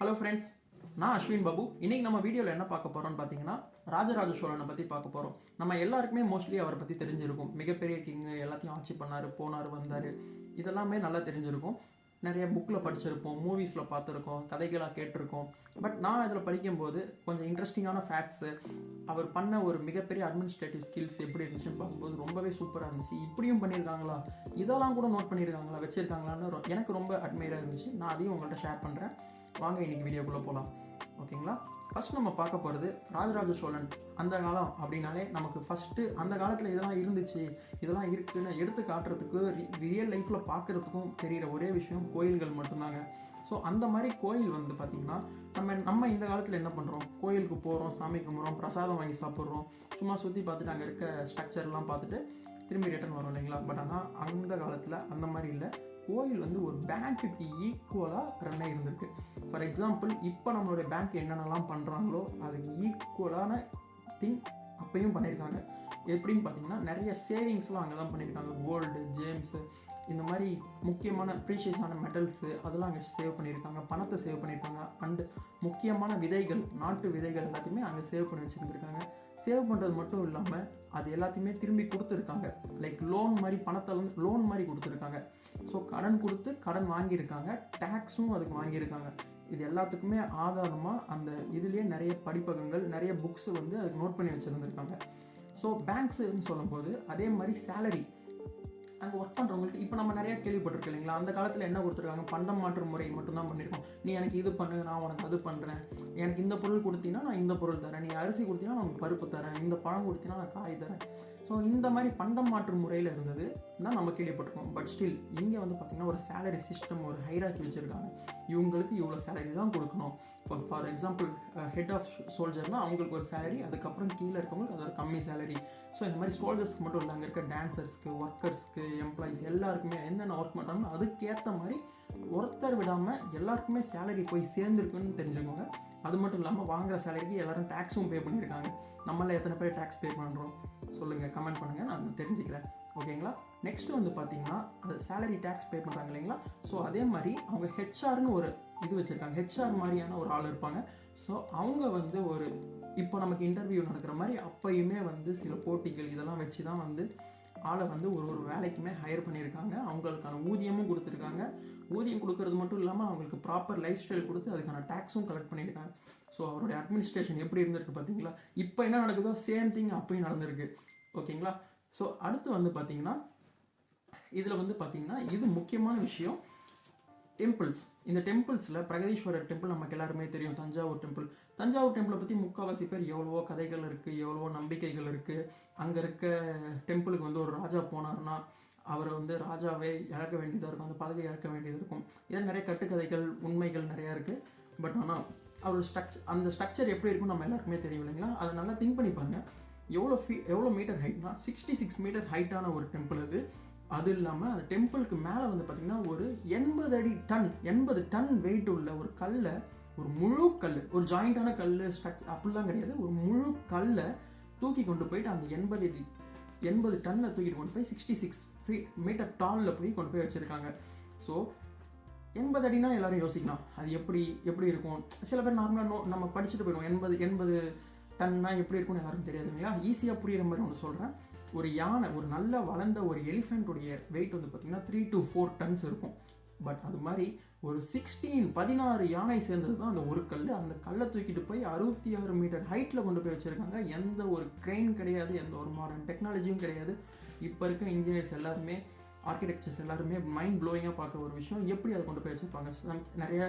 Hello friends, நான் அஸ்வின் பாபு. இன்னைக்கு நம்ம வீடியோவில் என்ன பார்க்க போகிறோம்னு பார்த்தீங்கன்னா, ராஜராஜ சோழனை பற்றி பார்க்க போகிறோம். நம்ம எல்லாருக்குமே மோஸ்ட்லி அவரை பற்றி தெரிஞ்சிருக்கும். மிகப்பெரிய கிங்கு, எல்லாத்தையும் ஆட்சி பண்ணார், போனார், வந்தார், இதெல்லாமே நல்லா தெரிஞ்சிருக்கும். நிறைய புக்கில் படிச்சிருப்போம், மூவிஸில் பார்த்துருக்கோம், கதைகளாக கேட்டிருக்கோம். பட் நான் இதில் படிக்கும்போது கொஞ்சம் இன்ட்ரெஸ்டிங்கான ஃபேக்ட்ஸு, அவர் பண்ண ஒரு மிகப்பெரிய அட்மினிஸ்ட்ரேட்டிவ் ஸ்கில்ஸ் எப்படி இருந்துச்சுன்னு பார்க்கும்போது ரொம்பவே சூப்பராக இருந்துச்சு. இப்படியும் பண்ணியிருக்காங்களா, இதெல்லாம் கூட நோட் பண்ணியிருக்காங்களா, வச்சுருக்காங்களான்னு எனக்கு ரொம்ப அட்மையராக இருந்துச்சு. நான் அதையும் உங்கள்கிட்ட ஷேர் பண்ணுறேன். வாங்க இன்றைக்கி வீடியோக்குள்ளே போகலாம். ஓகேங்களா? ஃபஸ்ட் நம்ம பார்க்க போகிறது ராஜராஜ சோழன். அந்த காலம் அப்படின்னாலே நமக்கு ஃபஸ்ட்டு அந்த காலத்தில் இதெல்லாம் இருந்துச்சு, இதெல்லாம் இருக்குதுன்னு எடுத்து காட்டுறதுக்கு, ரியல் லைஃப்பில் பார்க்குறதுக்கும் தெரிகிற ஒரே விஷயம் கோயில்கள் மட்டும்தாங்க. ஸோ அந்த மாதிரி கோயில் வந்து பார்த்திங்கன்னா, நம்ம இந்த காலத்தில் என்ன பண்ணுறோம், கோயிலுக்கு போகிறோம், சாமி கும்பிட்றோம், பிரசாதம் வாங்கி சாப்பிட்றோம், சும்மா சுற்றி பார்த்துட்டு அங்கே இருக்க ஸ்ட்ரக்சர்லாம் பார்த்துட்டு திரும்பி ரிட்டர்ன் வரும் இல்லைங்களா? பட் ஆனால் அந்த காலத்தில் அந்த மாதிரி இல்லை. கோயில் வந்து ஒரு பேங்க்குக்கு ஈக்குவலாக ரன் இருந்திருக்கு. ஃபார் எக்ஸாம்பிள், இப்போ நம்மளுடைய பேங்க் என்னென்னலாம் பண்ணுறாங்களோ அதுக்கு ஈக்குவலான திங் அப்பையும் பண்ணியிருக்காங்க. எப்படின்னு பார்த்தீங்கன்னா, நிறைய சேவிங்ஸ்லாம் அங்கே தான் பண்ணியிருக்காங்க. கோல்டு, ஜேம்ஸு, இந்த மாதிரி முக்கியமான ப்ரீஷியஸான மெட்டல்ஸு அதெல்லாம் அங்கே சேவ் பண்ணியிருக்காங்க, பணத்தை சேவ் பண்ணியிருக்காங்க. அண்டு முக்கியமான விதைகள், நாட்டு விதைகள் எல்லாத்தையுமே அங்கே சேவ் பண்ணி வச்சுருந்துருக்காங்க. சேவ் பண்ணுறது மட்டும் இல்லாமல் அது எல்லாத்தையுமே திரும்பி கொடுத்துருக்காங்க. லைக் லோன் மாதிரி, பணத்தை வந்து லோன் மாதிரி கொடுத்துருக்காங்க. ஸோ கடன் கொடுத்து கடன் வாங்கியிருக்காங்க, டேக்ஸும் அதுக்கு வாங்கியிருக்காங்க. இது எல்லாத்துக்குமே ஆதாரமாக அந்த இதுலேயே நிறைய படிப்பகங்கள், நிறைய புக்ஸு வந்து அதுக்கு நோட் பண்ணி வச்சுருந்துருக்காங்க. ஸோ பேங்க்ஸுன்னு சொல்லும்போது அதே மாதிரி சேலரி அங்கே ஒர்க் பண்ணுறவங்களுக்கு இப்போ நம்ம நிறையா கேள்விப்பட்டிருக்கோம் இல்லைங்களா? அந்த காலத்தில் என்ன கொடுத்துருக்காங்க, பண்டம் மாற்று முறை மட்டும்தான் பண்ணியிருக்கோம். நீ எனக்கு இது பண்ணு, நான் உனக்கு அது பண்ணுறேன், எனக்கு இந்த பொருள் கொடுத்தீங்கன்னா நான் இந்த பொருள் தரேன், நீ அரிசி கொடுத்தீங்கன்னா நான் உனக்கு பருப்பு தரேன், இந்த பழம் கொடுத்தீங்கன்னா நான் காய் தரேன். ஸோ இந்த மாதிரி பண்டம் மாற்று முறையில் இருந்தது தான் நம்ம கேள்விப்பட்டிருக்கோம். பட் ஸ்டில் இங்கே வந்து பார்த்திங்கன்னா ஒரு சேலரி சிஸ்டம், ஒரு ஹைராக்கி வச்சுருக்காங்க. இவங்களுக்கு இவ்வளோ சேலரி தான் கொடுக்கணும். ஃபார் எக்ஸாம்பிள், ஹெட் ஆஃப் சோல்ஜர்னால் அவங்களுக்கு ஒரு சேலரி, அதுக்கப்புறம் கீழே இருக்கவங்களுக்கு அது ஒரு கம்மி சேலரி. ஸோ இந்த மாதிரி சோல்ஜர்ஸ்க்கு மட்டும் இல்லை, அங்கே இருக்க டான்சர்ஸ்க்கு, ஒர்க்கர்ஸ்க்கு, எம்ப்ளாயிஸ் எல்லாருக்குமே என்னென்ன ஒர்க் பண்ணுறாங்களோ அதுக்கேற்ற மாதிரி ஒருத்தர் விடாமல் எல்லாருக்குமே சேலரி போய் சேர்ந்துருக்குன்னு தெரிஞ்சுக்கோங்க. அது மட்டும் இல்லாமல் வாங்குகிற சேலரிக்கு எல்லோரும் டேக்ஸும் பே பண்ணியிருக்காங்க. நம்மள எத்தனை பேர் டேக்ஸ் பே பண்ணுறோம் சொல்லுங்கள், கமெண்ட் பண்ணுங்கள், நான் தெரிஞ்சுக்கிறேன். ஓகேங்களா? நெக்ஸ்ட்டு வந்து பார்த்திங்கன்னா, அது சேலரி டேக்ஸ் பே பண்ணுறாங்க இல்லைங்களா? ஸோ அதே மாதிரி அவங்க ஹெச்ஆர்னு ஒரு இது வச்சுருக்காங்க. ஹெச்ஆர் மாதிரியான ஒரு ஆள் இருப்பாங்க. ஸோ அவங்க வந்து ஒரு இப்போ நமக்கு இன்டர்வியூ நடக்கிற மாதிரி அப்போயுமே வந்து சில போட்டிகள் இதெல்லாம் வச்சு தான் வந்து ஆளை வந்து ஒரு வேலைக்குமே ஹையர் பண்ணியிருக்காங்க. அவங்களுக்கான ஊதியமும் கொடுத்துருக்காங்க. ஊதியம் கொடுக்கறது மட்டும் இல்லாமல் அவங்களுக்கு ப்ராப்பர் லைஃப் ஸ்டைல் கொடுத்து அதுக்கான டேக்ஸும் கலெக்ட் பண்ணியிருக்காங்க. ஸோ அவருடைய அட்மினிஸ்ட்ரேஷன் எப்படி இருந்திருக்கு பார்த்தீங்களா? இப்போ என்ன நடக்குதோ சேம் திங் அப்பயும் நடந்திருக்கு. ஓகேங்களா? ஸோ அடுத்து வந்து பார்த்திங்கன்னா, இதில் வந்து பார்த்திங்கன்னா இது முக்கியமான விஷயம், டெம்பிள்ஸ். இந்த டெம்பிள்ஸில் பிரகதீஸ்வரர் டெம்பிள் நமக்கு எல்லாருமே தெரியும், தஞ்சாவூர் டெம்பிள். தஞ்சாவூர் டெம்பிளை பற்றி முக்கால்வாசி பேர் எவ்வளவோ கதைகள் இருக்குது, எவ்வளவோ நம்பிக்கைகள் இருக்குது. அங்கே இருக்க டெம்பிளுக்கு வந்து ஒரு ராஜா போனார்னா அவரை வந்து ராஜாவே இழக்க வேண்டியதாக இருக்கும், அந்த பதவியை இழக்க வேண்டியது இருக்கும். இதில் நிறைய கட்டுக்கதைகள், உண்மைகள் நிறையா இருக்குது. பட் ஆனால் அவர் அந்த ஸ்ட்ரக்சர் எப்படி இருக்குன்னு நம்ம எல்லாருக்குமே தெரியும் இல்லைங்களா? அதை நல்லா திங்க் பண்ணி பாருங்கள். எவ்வளோ மீட்டர் ஹைட்னா 66 மீட்டர் ஹைட்டான ஒரு டெம்பிள் அது. அது இல்லாமல் அந்த டெம்பிளுக்கு மேலே வந்து பார்த்திங்கன்னா ஒரு 80 டன் வெயிட் உள்ள ஒரு கல்லை, ஒரு முழு கல், ஒரு ஜாயிண்டான கல் ஸ்ட்ரக்சர் அப்படிலாம் கிடையாது, ஒரு முழு கல்லை தூக்கி கொண்டு போயிட்டு அந்த 80 டன்னில் தூக்கிட்டு கொண்டு போய் 66 மீட்டர் டாலில் போய் கொண்டு போய் வச்சுருக்காங்க. ஸோ 80 அடினா எல்லோரும் யோசிக்கலாம், அது எப்படி இருக்கும். சில பேர் நார்மலாக நம்ம படிச்சுட்டு போயிடுவோம், 80 டன்னா எப்படி இருக்கும்னு எல்லாருக்கும் தெரியாது இல்லைங்களா? ஈஸியாக புரிகிற மாதிரி ஒன்று சொல்கிறேன். ஒரு யானை, ஒரு நல்ல வளர்ந்த ஒரு எலிஃபெண்ட்டுடைய வெயிட் வந்து பார்த்திங்கன்னா 3 to 4 டன்ஸ் இருக்கும். பட் அது மாதிரி ஒரு 16 யானை சேர்ந்தது தான் அந்த ஒரு கல். அந்த கல்லை தூக்கிட்டு போய் 66 மீட்டர் ஹைட்டில் கொண்டு போய் வச்சுருக்காங்க. எந்த ஒரு க்ரெயின் கிடையாது, எந்த ஒரு மாடர்ன் டெக்னாலஜியும் கிடையாது. இப்போ இருக்க இன்ஜினியர்ஸ் எல்லாருமே, ஆர்கிடெக்சர்ஸ் எல்லாருமே மைண்ட் ப்ளோயிங்காக பார்க்க ஒரு விஷயம், எப்படி அதை கொண்டு போய் வச்சுருப்பாங்க. நிறைய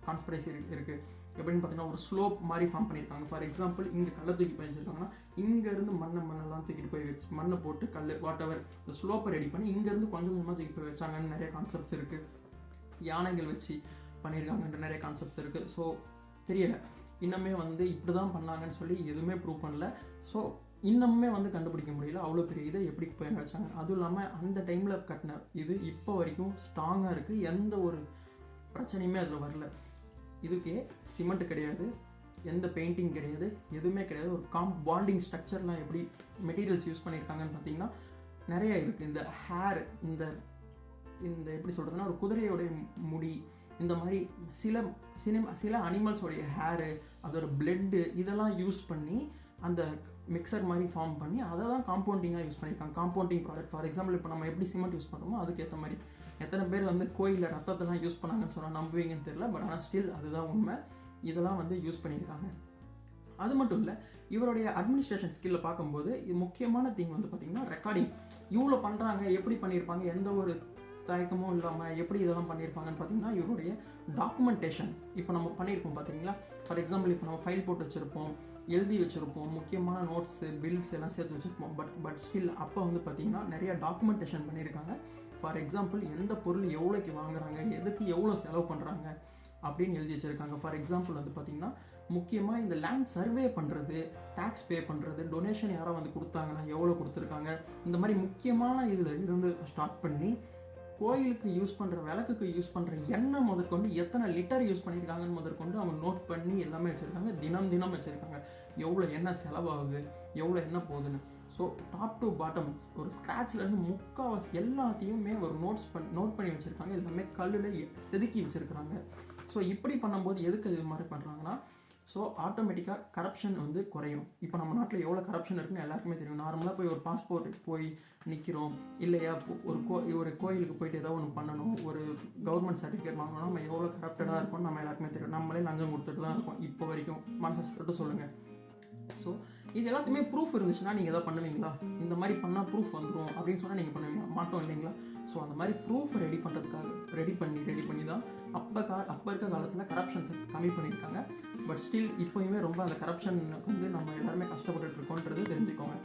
கான்ஸ்பிரசி இருக்குது. எப்படின்னு பார்த்தீங்கன்னா, ஒரு ஸ்லோப் மாதிரி ஃபார்ம் பண்ணியிருக்காங்க. ஃபார் எக்ஸாம்பிள், இங்கே கல்லை தூக்கி போய் வச்சுருக்காங்கன்னா இங்கேருந்து மண்ணெல்லாம் தூக்கிட்டு போய் வச்சு, மண்ணை போட்டு கல் வாட் எவர் இந்த ஸ்லோப்பை ரெடி பண்ணி இங்கேருந்து கொஞ்சம் கொஞ்சமாக தூக்கி போய் வச்சாங்கன்னு நிறைய கான்செப்ட்ஸ் இருக்குது. யானைகள் வச்சு பண்ணியிருக்காங்கன்ற நிறைய கான்செப்ட்ஸ் இருக்குது. ஸோ தெரியலை, இன்னுமே வந்து இப்படி தான் பண்ணாங்கன்னு சொல்லி எதுவுமே ப்ரூவ் பண்ணல. ஸோ இன்னுமே வந்து கண்டுபிடிக்க முடியல அவ்வளோ பெரிய இதை எப்படி போய் வச்சாங்க. அதுவும் இல்லாமல் அந்த டைமில் கட்டின இது இப்போ வரைக்கும் ஸ்ட்ராங்காக இருக்குது, எந்த ஒரு பிரச்சனையுமே அதில் வரல. இதுக்கே சிமெண்ட் கிடையாது, எந்த பெயிண்டிங் கிடையாது, எதுவுமே கிடையாது. ஒரு பாண்டிங் ஸ்ட்ரக்சர்லாம் எப்படி மெட்டீரியல்ஸ் யூஸ் பண்ணியிருக்காங்கன்னு பார்த்தீங்கன்னா நிறைய இருக்குது. இந்த ஹேர், இந்த எப்படி சொல்கிறதுனா, ஒரு குதிரையோடைய முடி, இந்த மாதிரி சில அனிமல்ஸோடைய ஹேரு, அதோட பிளட்டு இதெல்லாம் யூஸ் பண்ணி அந்த மிக்சர் மாதிரி ஃபார்ம் பண்ணி அதை தான் காம்பவுண்டிங்காக யூஸ் பண்ணியிருக்காங்க. Compounding product. ஃபார் எக்ஸாம்பிள் இப்போ நம்ம எப்படி சிமெண்ட் யூஸ் பண்ணுறோமோ அதுக்கேற்ற மாதிரி. எத்தனை பேர் வந்து கோயிலில் ரத்தத்தெல்லாம் யூஸ் பண்ணாங்கன்னு சொன்னால் நம்புவீங்கன்னு தெரியல, பட் ஆனால் ஸ்டில் அதுதான் உண்மை. இதெல்லாம் வந்து யூஸ் பண்ணியிருக்காங்க. அது மட்டும் இல்லை, இவருடைய அட்மினிஸ்ட்ரேஷன் ஸ்கில்லை பார்க்கும்போது முக்கியமான திங் வந்து பார்த்திங்கன்னா ரெக்கார்டிங். இவ்வளோ பண்ணுறாங்க, எப்படி பண்ணியிருப்பாங்க, எந்த ஒரு தயக்கமும் இல்லாமல் எப்படி இதெல்லாம் பண்ணியிருப்பாங்கன்னு பார்த்தீங்கன்னா இவருடைய டாக்குமெண்டேஷன். இப்போ நம்ம பண்ணியிருக்கோம் பார்த்தீங்களா. ஃபார் எக்ஸாம்பிள் இப்போ நம்ம ஃபைல் போட்டு வச்சுருப்போம், எழுதி வச்சுருப்போம், முக்கியமான நோட்ஸு பில்ஸ் எல்லாம் சேர்த்து வச்சுருப்போம். பட் ஸ்டில் அப்போ வந்து பார்த்திங்கன்னா நிறையா டாக்குமெண்டேஷன் பண்ணியிருக்காங்க. ஃபார் எக்ஸாம்பிள் எந்த பொருள் எவ்வளோக்கு வாங்குறாங்க, எதுக்கு எவ்வளோ செலவு பண்ணுறாங்க அப்படின்னு எழுதி வச்சுருக்காங்க. ஃபார் எக்ஸாம்பிள் வந்து பார்த்திங்கன்னா முக்கியமாக இந்த லேண்ட் சர்வே பண்ணுறது, டேக்ஸ் பே பண்ணுறது, டொனேஷன் யாரோ வந்து கொடுத்தாங்கன்னா எவ்வளோ கொடுத்துருக்காங்க, இந்த மாதிரி முக்கியமான இதில் இருந்து ஸ்டார்ட் பண்ணி கோயிலுக்கு யூஸ் பண்ணுற விளக்குக்கு யூஸ் பண்ணுற எண்ணெய் முதற்கொண்டு எத்தனை லிட்டர் யூஸ் பண்ணியிருக்காங்கன்னு முதற்கொண்டு அவங்க நோட் பண்ணி எல்லாமே வச்சுருக்காங்க. தினம் வச்சுருக்காங்க எவ்வளோ எண்ணெய் செலவாகுது, எவ்வளோ எண்ணெய் போகுதுன்னு. ஸோ டாப் டு பாட்டம் ஒரு ஸ்க்ராட்ச்லேருந்து முக்கால்வாசி எல்லாத்தையுமே ஒரு நோட் பண்ணி வச்சுருக்காங்க. எல்லாமே கல்லில் செதுக்கி வச்சுருக்காங்க. ஸோ இப்படி பண்ணும்போது எதுக்கு இது மாதிரி பண்ணுறாங்கன்னா, ஸோ ஆட்டோமேட்டிக்காக கரப்ஷன் வந்து குறையும். இப்போ நம்ம நாட்டில் எவ்வளோ கரப்ஷன் இருக்குன்னு எல்லாருக்குமே தெரியும். நார்மலாக போய் ஒரு பாஸ்போர்ட் போய் நிற்கிறோம் இல்லையா, ஒரு கோயிலுக்கு போயிட்டு ஏதோ ஒன்று பண்ணணும், ஒரு கவர்மெண்ட் சர்டிஃபிகேட் வாங்கணும், நம்ம எவ்வளோ கரப்டடாக இருக்கோம்னு நம்ம எல்லாருக்குமே தெரியும். நம்மளே லஞ்சம் கொடுத்துட்டு தான் இருக்கோம் இப்போ வரைக்கும். மனசை தொட்டு சொல்லுங்கள். ஸோ இது எல்லாத்தையுமே ப்ரூஃப் இருந்துச்சுன்னா நீங்கள் எதாவது பண்ணுவீங்களா? இந்த மாதிரி பண்ணால் ப்ரூஃப் வந்துடும் அப்படின்னு சொன்னால் நீங்கள் பண்ணுவீங்களா? மாட்டோம் இல்லைங்களா? ஸோ அந்த மாதிரி ப்ரூஃப் ரெடி பண்ணுறதுக்காக ரெடி பண்ணி தான் அப்போ இருக்க காலத்தில் கரப்ஷன்ஸை கம்மி பண்ணியிருக்காங்க. பட் ஸ்டில் இப்போயுமே ரொம்ப அந்த கரப்ஷனுக்கு வந்து நம்ம எல்லாருமே கஷ்டப்பட்டுட்டு இருக்கோன்றது தெரிஞ்சுக்கோங்க.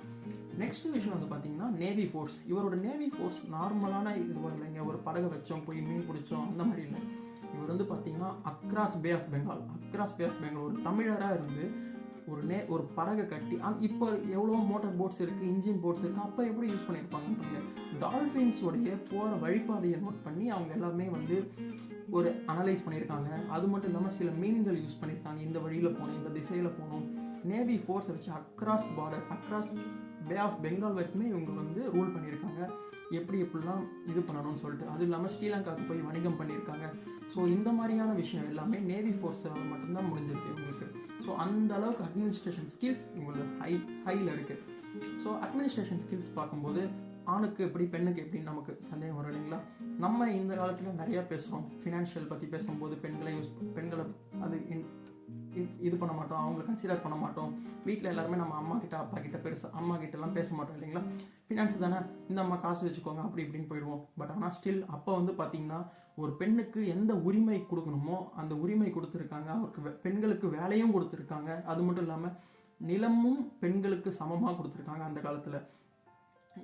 நெக்ஸ்ட் விஷயம் வந்து பார்த்தீங்கன்னா நேவி ஃபோர்ஸ். இவரோட நேவி ஃபோர்ஸ் நார்மலான இதுவாக இல்லைங்க, ஒரு படகை வச்சோம் போய் மீன் பிடிச்சோம் அந்த மாதிரி இல்லை. இவர் வந்து பார்த்தீங்கன்னா அக்ராஸ் பே ஆஃப் பெங்கால் ஒரு தமிழராக இருந்து ஒரு படகை கட்டி இப்போ எவ்வளோ மோட்டார் போட்ஸ் இருக்குது, இன்ஜின் போட்ஸ் இருக்குது, அப்போ எப்படி யூஸ் பண்ணியிருப்பாங்க. டால்ஃபின்ஸோடைய போகிற வழிபாதையை நோட் பண்ணி அவங்க எல்லாமே வந்து ஒரு அனலைஸ் பண்ணியிருக்காங்க. அது மட்டும் இல்லாமல் சில மீன்கள் யூஸ் பண்ணியிருக்காங்க. இந்த வழியில் போகணும், இந்த திசையில் போகணும். நேவி ஃபோர்ஸை வச்சு அக்ராஸ் பே ஆஃப் பெங்கால் வரைக்குமே இவங்க வந்து ரூல் பண்ணியிருக்காங்க, எப்படிலாம் இது பண்ணணும்னு சொல்லிட்டு. அதுவும் இல்லாமல் ஸ்ரீலங்காவுக்கு போய் வணிகம் பண்ணியிருக்காங்க. ஸோ இந்த மாதிரியான விஷயம் எல்லாமே நேவி ஃபோர்ஸால் மட்டும்தான் முடிஞ்சிருக்கு இவங்களுக்கு. ஸோ அந்த அளவுக்கு அட்மினிஸ்ட்ரேஷன் ஸ்கில்ஸ் இவங்களுக்கு ஹையில் இருக்குது. ஸோ அட்மினிஸ்ட்ரேஷன் ஸ்கில்ஸ் பார்க்கும்போது ஆணுக்கு எப்படி பெண்ணுக்கு எப்படின்னு நமக்கு சந்தேகம் வரும் இல்லைங்களா. நம்ம இந்த காலத்தில் நிறையா பேசுகிறோம். ஃபினான்ஷியல் பற்றி பேசும்போது பெண்களை அது இது பண்ண மாட்டோம், அவங்களை கன்சிடர் பண்ண மாட்டோம். வீட்டில் எல்லாருமே நம்ம அம்மா கிட்டலாம் பேச மாட்டோம் இல்லைங்களா. ஃபினான்ஸ் தானே, இந்த அம்மா காசு வச்சுக்கோங்க அப்படி இப்படின்னு போயிடுவோம். பட் ஆனால் ஸ்டில் அப்போ வந்து பார்த்திங்கன்னா ஒரு பெண்ணுக்கு எந்த உரிமை கொடுக்கணுமோ அந்த உரிமை கொடுத்துருக்காங்க. அவருக்கு பெண்களுக்கு வேலையும் கொடுத்துருக்காங்க. அது மட்டும் இல்லாமல் நிலமும் பெண்களுக்கு சமமாக கொடுத்துருக்காங்க அந்த காலத்தில்.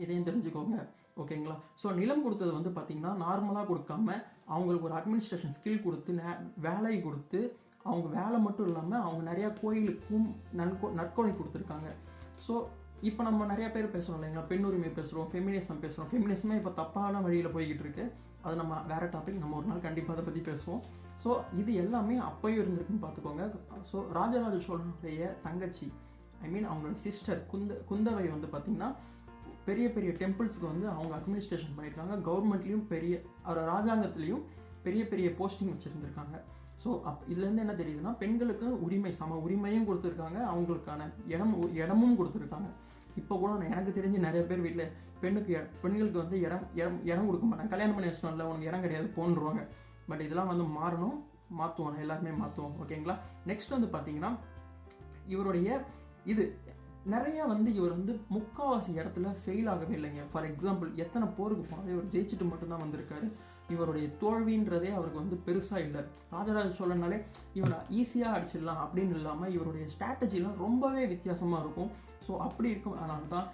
இதையும் தெரிஞ்சுக்கோங்க, ஓகேங்களா. ஸோ நிலம் கொடுத்தது வந்து பார்த்திங்கன்னா நார்மலாக கொடுக்காம அவங்களுக்கு ஒரு அட்மினிஸ்ட்ரேஷன் ஸ்கில் கொடுத்து வேலை கொடுத்து, அவங்க வேலை மட்டும் இல்லாமல் அவங்க நிறையா கோயிலுக்கும் நற்கொடை கொடுத்துருக்காங்க. ஸோ இப்போ நம்ம நிறையா பேர் பேசுகிறோம் இல்லைங்களா, பெண் உரிமை பேசுகிறோம், ஃபெமினிசம் பேசுகிறோம். ஃபெமினிசமே இப்போ தப்பான வழியில் போய்கிட்டு இருக்கு. அது நம்ம வேறு டாபிக், நம்ம ஒரு நாள் கண்டிப்பாக அதை பற்றி பேசுவோம். ஸோ இது எல்லாமே அப்போயும் இருந்திருக்குன்னு பார்த்துக்கோங்க. ஸோ ராஜராஜ சோழனுடைய தங்கச்சி, அவங்களோட சிஸ்டர் குந்தவை வந்து பார்த்திங்கன்னா பெரிய பெரிய டெம்பிள்ஸ்க்கு வந்து அவங்க அட்மினிஸ்ட்ரேஷன் பண்ணியிருக்காங்க. கவர்மெண்ட்லேயும் ராஜாங்கத்துலேயும் பெரிய பெரிய போஸ்டிங் வச்சுருந்துருக்காங்க. ஸோ இதுலேருந்து என்ன தெரியுதுன்னா, பெண்களுக்கு சம உரிமையும் கொடுத்துருக்காங்க, அவங்களுக்கான இடமும் கொடுத்துருக்காங்க. இப்போ கூட எனக்கு தெரிஞ்சு நிறைய பேர் வீட்டில் பெண்களுக்கு வந்து இடம் கொடுக்க மாட்டாங்க. கல்யாணம் பண்ணி வச்சுட்டோம்ல, உனக்கு இடம் கிடையாது போன்றுவாங்க. பட் இதெல்லாம் வந்து மாற்றுவோம், எல்லாருமே மாற்றுவோம், ஓகேங்களா. நெக்ஸ்ட் வந்து பார்த்தீங்கன்னா இவருடைய நிறையா வந்து இவர் வந்து முக்கால்வாசி இடத்துல ஃபெயில் ஆகவே இல்லைங்க. ஃபார் எக்ஸாம்பிள் எத்தனை போருக்கு போனாலும் இவர் ஜெயிச்சுட்டு மட்டும்தான் வந்திருக்காரு. இவருடைய தோல்வின்றதே அவருக்கு வந்து பெருசாக இல்லை. ராஜராஜ சோழனாலே இவரை ஈஸியாக அடிச்சிடலாம் அப்படின்னு இல்லாமல் இவருடைய ஸ்ட்ராட்டஜிலாம் ரொம்பவே வித்தியாசமாக இருக்கும். ஸோ அப்படி இருக்கும். அதனால தான்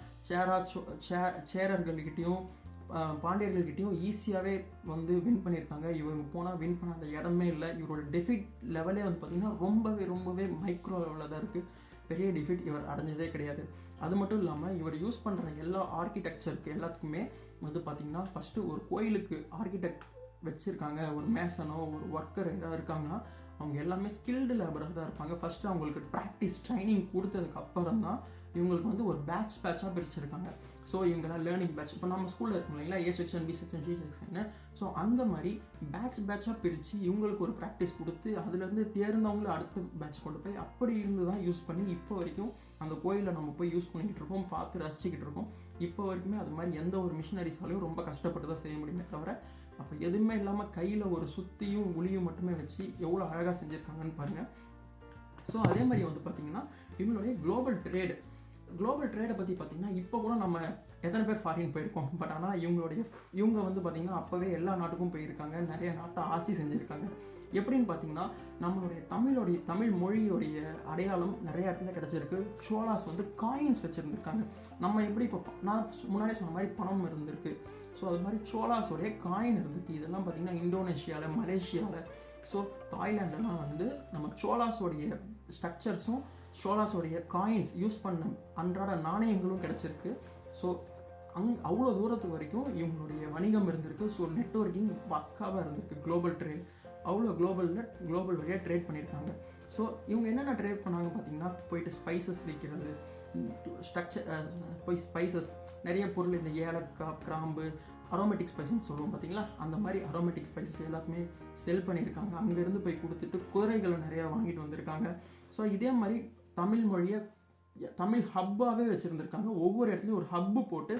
சேரர்கள்கிட்டையும் பாண்டியர்கள்கிட்டையும் ஈஸியாகவே வந்து வின் பண்ணியிருக்காங்க. இவர் போனால் வின் பண்ண அந்த இடமே இல்லை. இவரோட டெஃபிட் லெவலே வந்து பார்த்திங்கன்னா ரொம்பவே மைக்ரோ லெவலில் தான் இருக்குது. பெரிய டிஃபிட் இவர் அடைஞ்சதே கிடையாது. அது மட்டும் இல்லாமல் இவர் யூஸ் பண்ணுற எல்லா ஆர்கிடெக்சருக்கு எல்லாத்துக்குமே வந்து பார்த்திங்கன்னா ஃபஸ்ட்டு ஒரு கோயிலுக்கு ஆர்கிடெக்ட் வச்சுருக்காங்க, ஒரு மேசனோ ஒரு ஒர்க்கர் ஏதாவது இருக்காங்கன்னா அவங்க எல்லாமே ஸ்கில்டு லேபராக தான் இருப்பாங்க. ஃபஸ்ட்டு அவங்களுக்கு ப்ராக்டிஸ் ட்ரைனிங் கொடுத்ததுக்கு அப்புறம் தான் இவங்களுக்கு வந்து ஒரு பேட்சாக பிரிச்சுருக்காங்க. ஸோ இவங்கெல்லாம் லேர்னிங் பேட்ச். இப்போ நம்ம ஸ்கூலில் இருக்கோம் இல்லைங்களா, A section, B section, C section. So அந்த மாதிரி பேட்சாக பிரித்து இவங்களுக்கு ஒரு ப்ராக்டிஸ் கொடுத்து அதுலேருந்து தேர்ந்தவங்களும் அடுத்த பேட்ச் கொண்டு போய் அப்படி இருந்து தான் யூஸ் பண்ணி இப்போ வரைக்கும் அந்த கோயிலில் நம்ம போய் யூஸ் பண்ணிக்கிட்டு இருக்கோம், பார்த்து ரசிச்சுக்கிட்டு இருக்கோம். இப்போ வரைக்குமே அது மாதிரி எந்த ஒரு மிஷினரிஸாலையும் ரொம்ப கஷ்டப்பட்டு தான் செய்ய முடியுமே தவிர, அப்போ எதுவுமே இல்லாமல் கையில் ஒரு சுத்தியும் உளியும் மட்டுமே வச்சு எவ்வளோ அழகாக செஞ்சுருக்காங்கன்னு பாருங்கள். ஸோ அதே மாதிரி வந்து பார்த்திங்கன்னா இவங்களுடைய குளோபல் ட்ரேடை பற்றி பார்த்திங்கன்னா இப்போ கூட நம்ம எத்தனை பேர் ஃபாரின் போயிருக்கோம். பட் ஆனால் இவங்க வந்து பார்த்திங்கன்னா அப்போவே எல்லா நாட்டுக்கும் போயிருக்காங்க, நிறைய நாட்டை ஆட்சி செஞ்சுருக்காங்க. எப்படின்னு பார்த்தீங்கன்னா நம்மளுடைய தமிழ் மொழியோடைய அடையாளம் நிறைய இடத்துல கிடச்சிருக்கு. சோலாஸ் வந்து காயின்ஸ் வச்சுருந்துருக்காங்க. நம்ம எப்படி இப்போ நான் முன்னாடியே சொன்ன மாதிரி பணம் இருந்திருக்கு, ஸோ அது மாதிரி சோலாஸோடைய காயின் இருந்திருக்கு. இதெல்லாம் பார்த்திங்கன்னா இந்தோனேஷியாவில், மலேசியாவில், ஸோ தாய்லாண்டெல்லாம் வந்து நம்ம சோலாஸோடைய ஸ்ட்ரக்சர்ஸும் சோலாஸோடைய காயின்ஸ் யூஸ் பண்ண அன்றாட நாணயங்களும் கிடச்சிருக்கு. ஸோ அவ்வளோ தூரத்துக்கு வரைக்கும் இவங்களுடைய வணிகம் இருந்திருக்கு. ஸோ நெட்வொர்க்கிங் பக்காவாக இருந்திருக்கு. குளோபல் ட்ரேட் அவ்வளோ குளோபல் வழியாக ட்ரேட் பண்ணியிருக்காங்க. ஸோ இவங்க என்னென்ன ட்ரேட் பண்ணாங்க பார்த்தீங்கன்னா, போயிட்டு ஸ்பைசஸ் விற்கிறது, போய் ஸ்பைசஸ் நிறைய பொருள், இந்த ஏலக்காய், கிராம்பு, அரோமேட்டிக் ஸ்பைசஸ்ன்னு சொல்லுவோம் பார்த்தீங்களா, அந்த மாதிரி அரோமேட்டிக் ஸ்பைசஸ் எல்லாத்துமே செல் பண்ணியிருக்காங்க. அங்கேருந்து போய் கொடுத்துட்டு குதிரைகளை நிறையா வாங்கிட்டு வந்திருக்காங்க. ஸோ இதே மாதிரி தமிழ் ஹப்பாகவே வச்சுருந்துருக்காங்க. ஒவ்வொரு இடத்துலையும் ஒரு ஹப்பு போட்டு,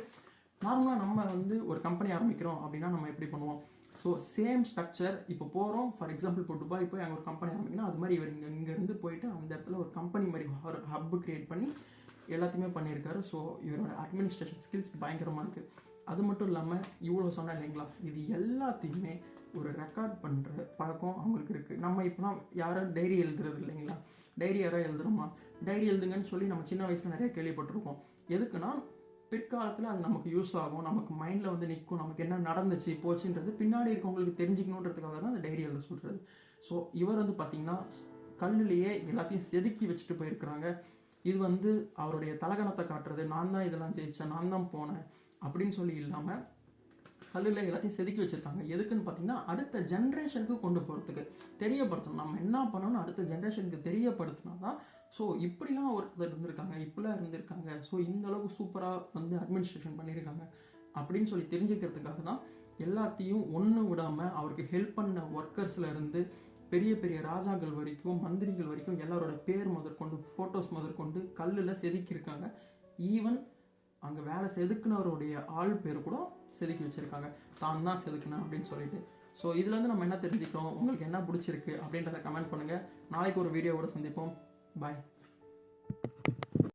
நார்மலாக நம்ம வந்து ஒரு கம்பெனி ஆரம்பிக்கிறோம் அப்படின்னா நம்ம எப்படி பண்ணுவோம், ஸோ சேம் ஸ்ட்ரக்சர். இப்போ போகிறோம், ஃபார் எக்ஸாம்பிள் இப்போ துபாய் போய் அங்கே ஒரு கம்பெனி ஆரம்பிக்கணும், அது மாதிரி இவர் இங்கேருந்து போயிட்டு அந்த இடத்துல ஒரு கம்பெனி மாதிரி ஒரு ஹப்பு க்ரியேட் பண்ணி எல்லாத்தையுமே பண்ணியிருக்காரு. ஸோ இவரோட அட்மினிஸ்ட்ரேஷன் ஸ்கில்ஸ் பயங்கரமாக இருக்குது. அது மட்டும் இல்லாமல் இவ்வளோ சொன்னேன் இல்லைங்களா, இது எல்லாத்தையுமே ஒரு ரெக்கார்ட் பண்ணுற பழக்கம் அவங்களுக்கு இருக்குது. நம்ம இப்போனா யாரும் டைரி எழுதுறது இல்லைங்களா, டைரி யாராவது எழுதுகிறோமா, டைரி எழுதுங்கன்னு சொல்லி நம்ம சின்ன வயசில் நிறைய கேள்விப்பட்டிருக்கோம். எதுக்குன்னா பிற்காலத்தில் அது நமக்கு யூஸ் ஆகும், நமக்கு மைண்டில் வந்து நிற்கும், நமக்கு என்ன நடந்துச்சு போச்சுன்றது பின்னாடி இருக்கவங்களுக்கு தெரிஞ்சுக்கணுன்றதுக்காக தான் அந்த டைரி எழுத சொல்கிறது. ஸோ இவர் வந்து பார்த்திங்கன்னா கல்லுலேயே எல்லாத்தையும் செதுக்கி வச்சுட்டு போயிருக்கிறாங்க. இது வந்து அவருடைய தலகணத்தை காட்டுறது, நான் தான் இதெல்லாம் ஜெயித்தேன், நான் தான் போனேன் அப்படின்னு சொல்லி இல்லாமல் கல்லில் எல்லாத்தையும் செதுக்கி வச்சுருக்காங்க. எதுக்குன்னு பார்த்தீங்கன்னா அடுத்த ஜென்ரேஷனுக்கு கொண்டு போகிறதுக்கு, தெரியப்படுத்தணும். நம்ம என்ன பண்ணணும்னு அடுத்த ஜென்ரேஷனுக்கு தெரியப்படுத்தினா தான், ஸோ இப்படிலாம் ஒருத்தர் இருந்திருக்காங்க, இப்படிலாம் இருந்திருக்காங்க, ஸோ இந்த அளவுக்கு சூப்பராக வந்து அட்மினிஸ்ட்ரேஷன் பண்ணியிருக்காங்க அப்படின்னு சொல்லி தெரிஞ்சுக்கிறதுக்காக தான் எல்லாத்தையும் ஒன்று விடாமல் அவருக்கு ஹெல்ப் பண்ண ஒர்க்கர்ஸில் இருந்து பெரிய பெரிய ராஜாக்கள் வரைக்கும், மந்திரிகள் வரைக்கும் எல்லாரோட பேர் முதற்கொண்டு, ஃபோட்டோஸ் முதற்கொண்டு கல்லில் செதுக்கியிருக்காங்க. ஈவன் அங்கே வேலை செதுக்குனவருடைய ஆள் பேர் கூட செதுக்கி வச்சுருக்காங்க, தான் தான் செதுக்குனேன் அப்படின்னு சொல்லிட்டு. ஸோ இதுலேருந்து நம்ம என்ன தெரிஞ்சுக்கிறோம், உங்களுக்கு என்ன பிடிச்சிருக்கு அப்படின்றத கமெண்ட் பண்ணுங்கள். நாளைக்கு ஒரு வீடியோவோட சந்திப்போம். பாய்.